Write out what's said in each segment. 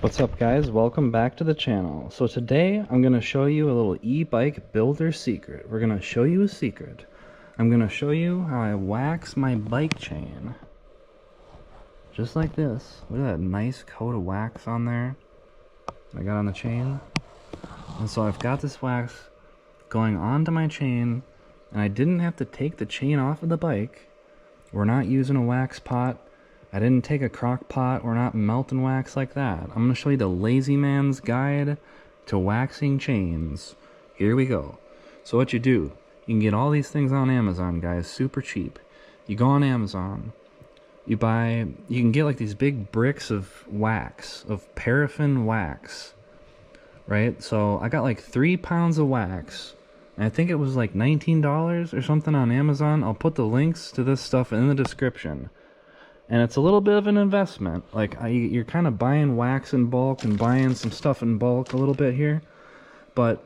What's up guys, welcome back to the channel. So today I'm going to show you a little e-bike builder secret. We're going to show you a secret. I'm going to show you how I wax my bike chain. Just like this. Look at that nice coat of wax on there I got on the chain. And so I've got this wax going onto my chain, and I didn't have to take the chain off of the bike. We're not using a wax pot. I didn't take a crock pot. We're not melting wax like that. I'm going to show you the lazy man's guide to waxing chains. Here we go. So what you do, you can get all these things on Amazon, guys, super cheap. You go on Amazon, you can get like these big bricks of wax, of paraffin wax, right? So I got like 3 pounds of wax, and I think it was like $19 or something on Amazon. I'll put the links to this stuff in the description. And it's a little bit of an investment. Like, you're kind of buying wax in bulk and buying some stuff in bulk a little bit here. But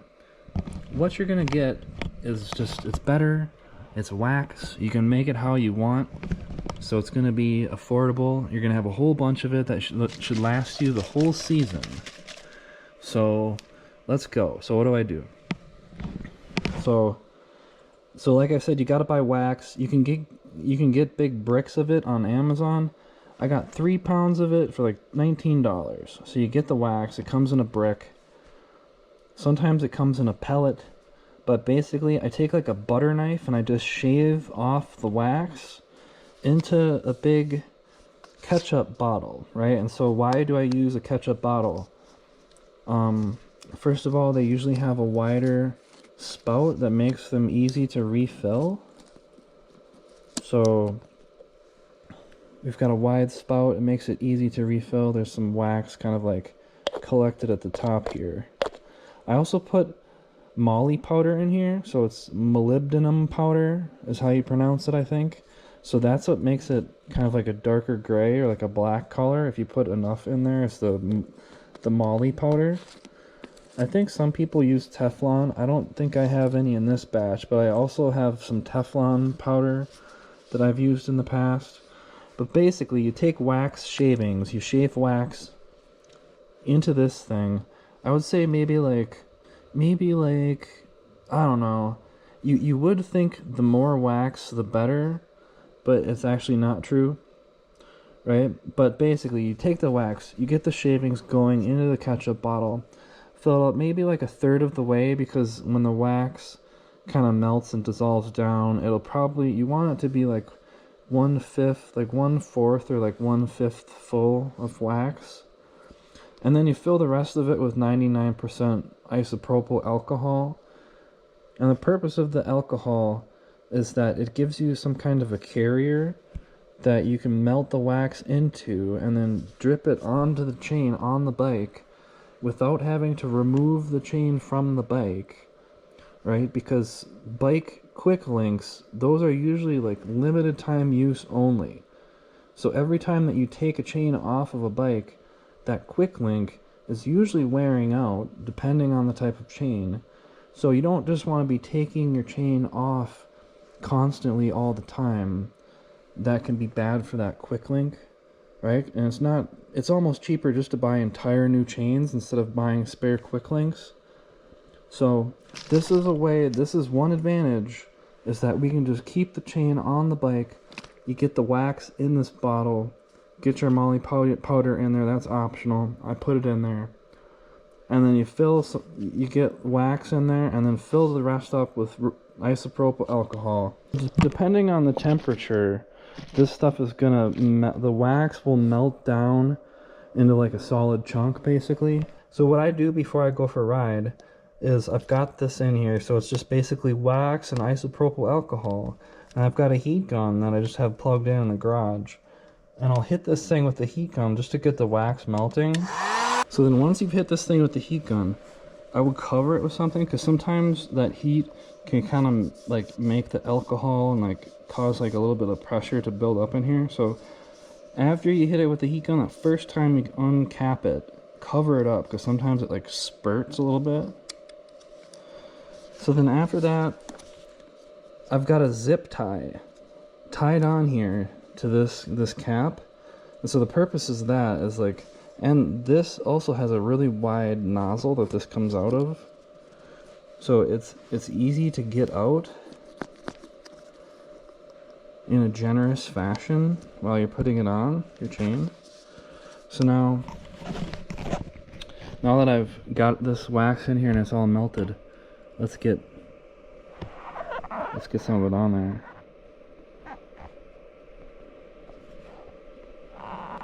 what you're going to get is just, it's better. It's wax. You can make it how you want. So it's going to be affordable. You're going to have a whole bunch of it that should last you the whole season. So let's go. So what do I do? So like I said, you got to buy wax. You can get big bricks of it on Amazon. I got 3 pounds of it for like $19. So you get the wax, it comes in a brick. Sometimes it comes in a pellet. But basically I take like a butter knife and I just shave off the wax into a big ketchup bottle, right? And so why do I use a ketchup bottle? First of all, they usually have a wider spout that makes them easy to refill. So we've got a wide spout, it makes it easy to refill. There's some wax kind of like collected at the top here. I also put moly powder in here, so it's molybdenum powder is how you pronounce it, I think. So that's what makes it kind of like a darker gray or like a black color. If you put enough in there, it's the moly powder. I think some people use Teflon. I don't think I have any in this batch, but I also have some Teflon powder that I've used in the past. But basically you take wax shavings, you shave wax into this thing. I would say maybe like I don't know, you would think the more wax the better, but it's actually not true, right? But basically you take the wax, you get the shavings going into the ketchup bottle, fill it up maybe like 1/3 of the way, because when the wax kind of melts and dissolves down, it'll probably, you want it to be like 1/5, like 1/4 or like 1/5 full of wax. And then you fill the rest of it with 99% isopropyl alcohol. And the purpose of the alcohol is that it gives you some kind of a carrier that you can melt the wax into and then drip it onto the chain on the bike without having to remove the chain from the bike. Right? Because bike quick links, those are usually like limited time use only. So every time that you take a chain off of a bike, that quick link is usually wearing out depending on the type of chain. So you don't just want to be taking your chain off constantly all the time. That can be bad for that quick link, right? And it's almost cheaper just to buy entire new chains instead of buying spare quick links. So this is one advantage, is that we can just keep the chain on the bike. You get the wax in this bottle, get your moly powder in there, that's optional. I put it in there. And then you get wax in there, and then fill the rest up with isopropyl alcohol. Depending on the temperature, this stuff is the wax will melt down into like a solid chunk basically. So what I do before I go for a ride is I've got this in here, so it's just basically wax and isopropyl alcohol. And I've got a heat gun that I just have plugged in the garage. And I'll hit this thing with the heat gun just to get the wax melting. So then once you've hit this thing with the heat gun, I would cover it with something, because sometimes that heat can kind of like make the alcohol and like cause like a little bit of pressure to build up in here. So after you hit it with the heat gun, the first time you uncap it, cover it up, because sometimes it like spurts a little bit. So then after that, I've got a zip tie tied on here to this cap. And so the purpose is that is like And this also has a really wide nozzle that this comes out of. So it's easy to get out in a generous fashion while you're putting it on your chain. So now that I've got this wax in here and it's all melted, let's get some of it on there.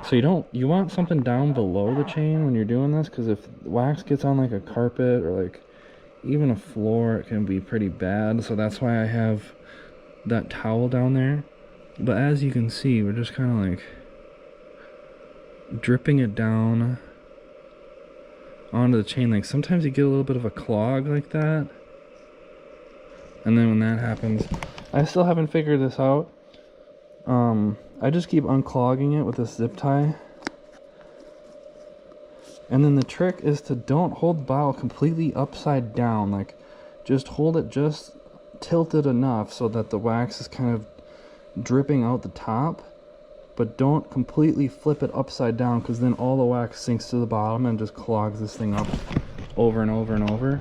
So you want something down below the chain when you're doing this, because if wax gets on like a carpet or like even a floor, it can be pretty bad. So that's why I have that towel down there. But as you can see, we're just kind of like dripping it down onto the chain. Like sometimes you get a little bit of a clog like that, and then when that happens, I still haven't figured this out. I just keep unclogging it with this zip tie. And then the trick is to don't hold the bottle completely upside down. Like, just hold it just tilted enough so that the wax is kind of dripping out the top. But don't completely flip it upside down, because then all the wax sinks to the bottom and just clogs this thing up over and over and over.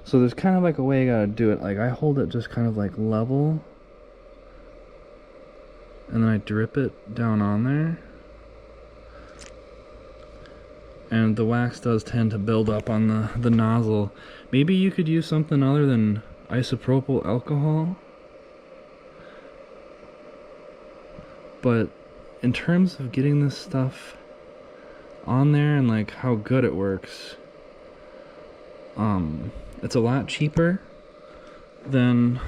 So there's kind of like a way you gotta do it. Like, I hold it just kind of like level, and then I drip it down on there. And the wax does tend to build up on the nozzle. Maybe you could use something other than isopropyl alcohol. But in terms of getting this stuff on there and like how good it works, it's a lot cheaper than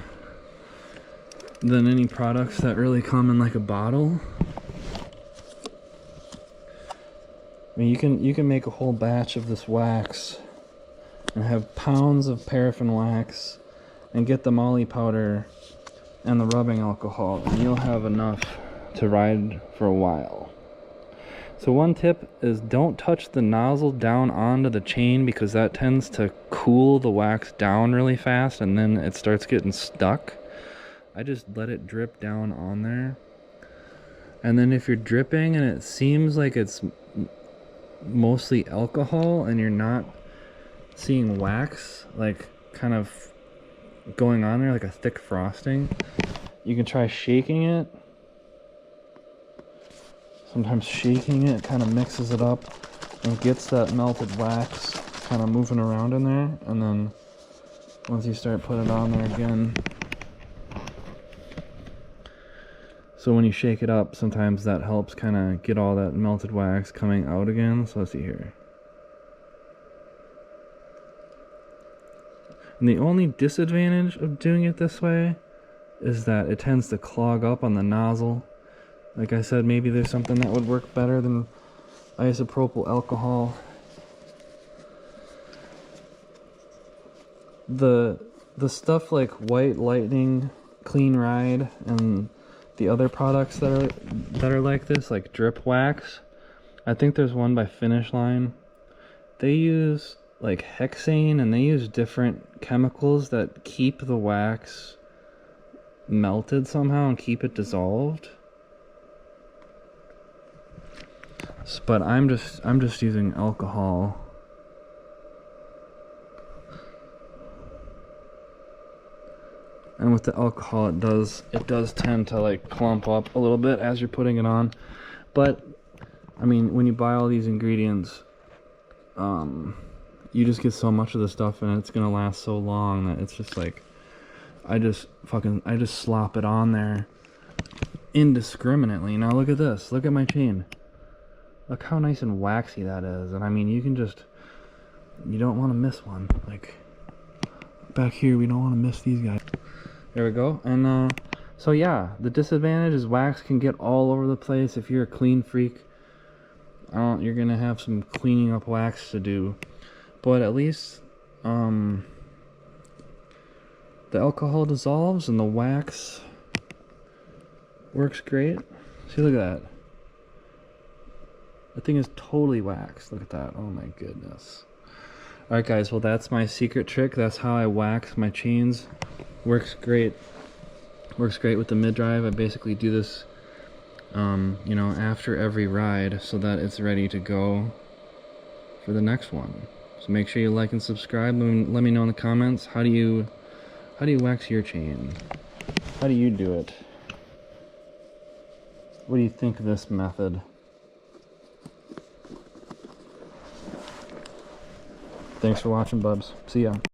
any products that really come in like a bottle. I mean, you can make a whole batch of this wax and have pounds of paraffin wax and get the molly powder and the rubbing alcohol, and you'll have enough to ride for a while. So one tip is don't touch the nozzle down onto the chain, because that tends to cool the wax down really fast and then it starts getting stuck. I just let it drip down on there. And then if you're dripping and it seems like it's mostly alcohol and you're not seeing wax like kind of going on there like a thick frosting, you can try shaking it. Sometimes shaking it kind of mixes it up and gets that melted wax kind of moving around in there. And then once you start putting it on there again, so when you shake it up, sometimes that helps kind of get all that melted wax coming out again. So let's see here. And the only disadvantage of doing it this way is that it tends to clog up on the nozzle. Like I said, maybe there's something that would work better than isopropyl alcohol. The stuff like White Lightning, Clean Ride, and the other products that are like this, like drip wax, I think there's one by Finish Line. They use like hexane, and they use different chemicals that keep the wax melted somehow and keep it dissolved. But I'm just using alcohol. And with the alcohol, it does tend to like clump up a little bit as you're putting it on. But I mean, when you buy all these ingredients, you just get so much of the stuff, and it's gonna last so long that it's just like, I just slop it on there indiscriminately. Now look at this. Look at my chain. Look how nice and waxy that is. And I mean, you don't want to miss one. Like back here, we don't want to miss these guys. There we go. And so yeah, the disadvantage is wax can get all over the place. If you're a clean freak, you're gonna have some cleaning up wax to do. But at least the alcohol dissolves and the wax works great. See, look at that. The thing is totally waxed. Look at that. Oh my goodness. Alright guys, well that's my secret trick. That's how I wax my chains. Works great. Works great with the mid-drive. I basically do this, you know, after every ride so that it's ready to go for the next one. So make sure you like and subscribe, and let me know in the comments, how do you wax your chain? How do you do it? What do you think of this method? Thanks for watching, bubs. See ya.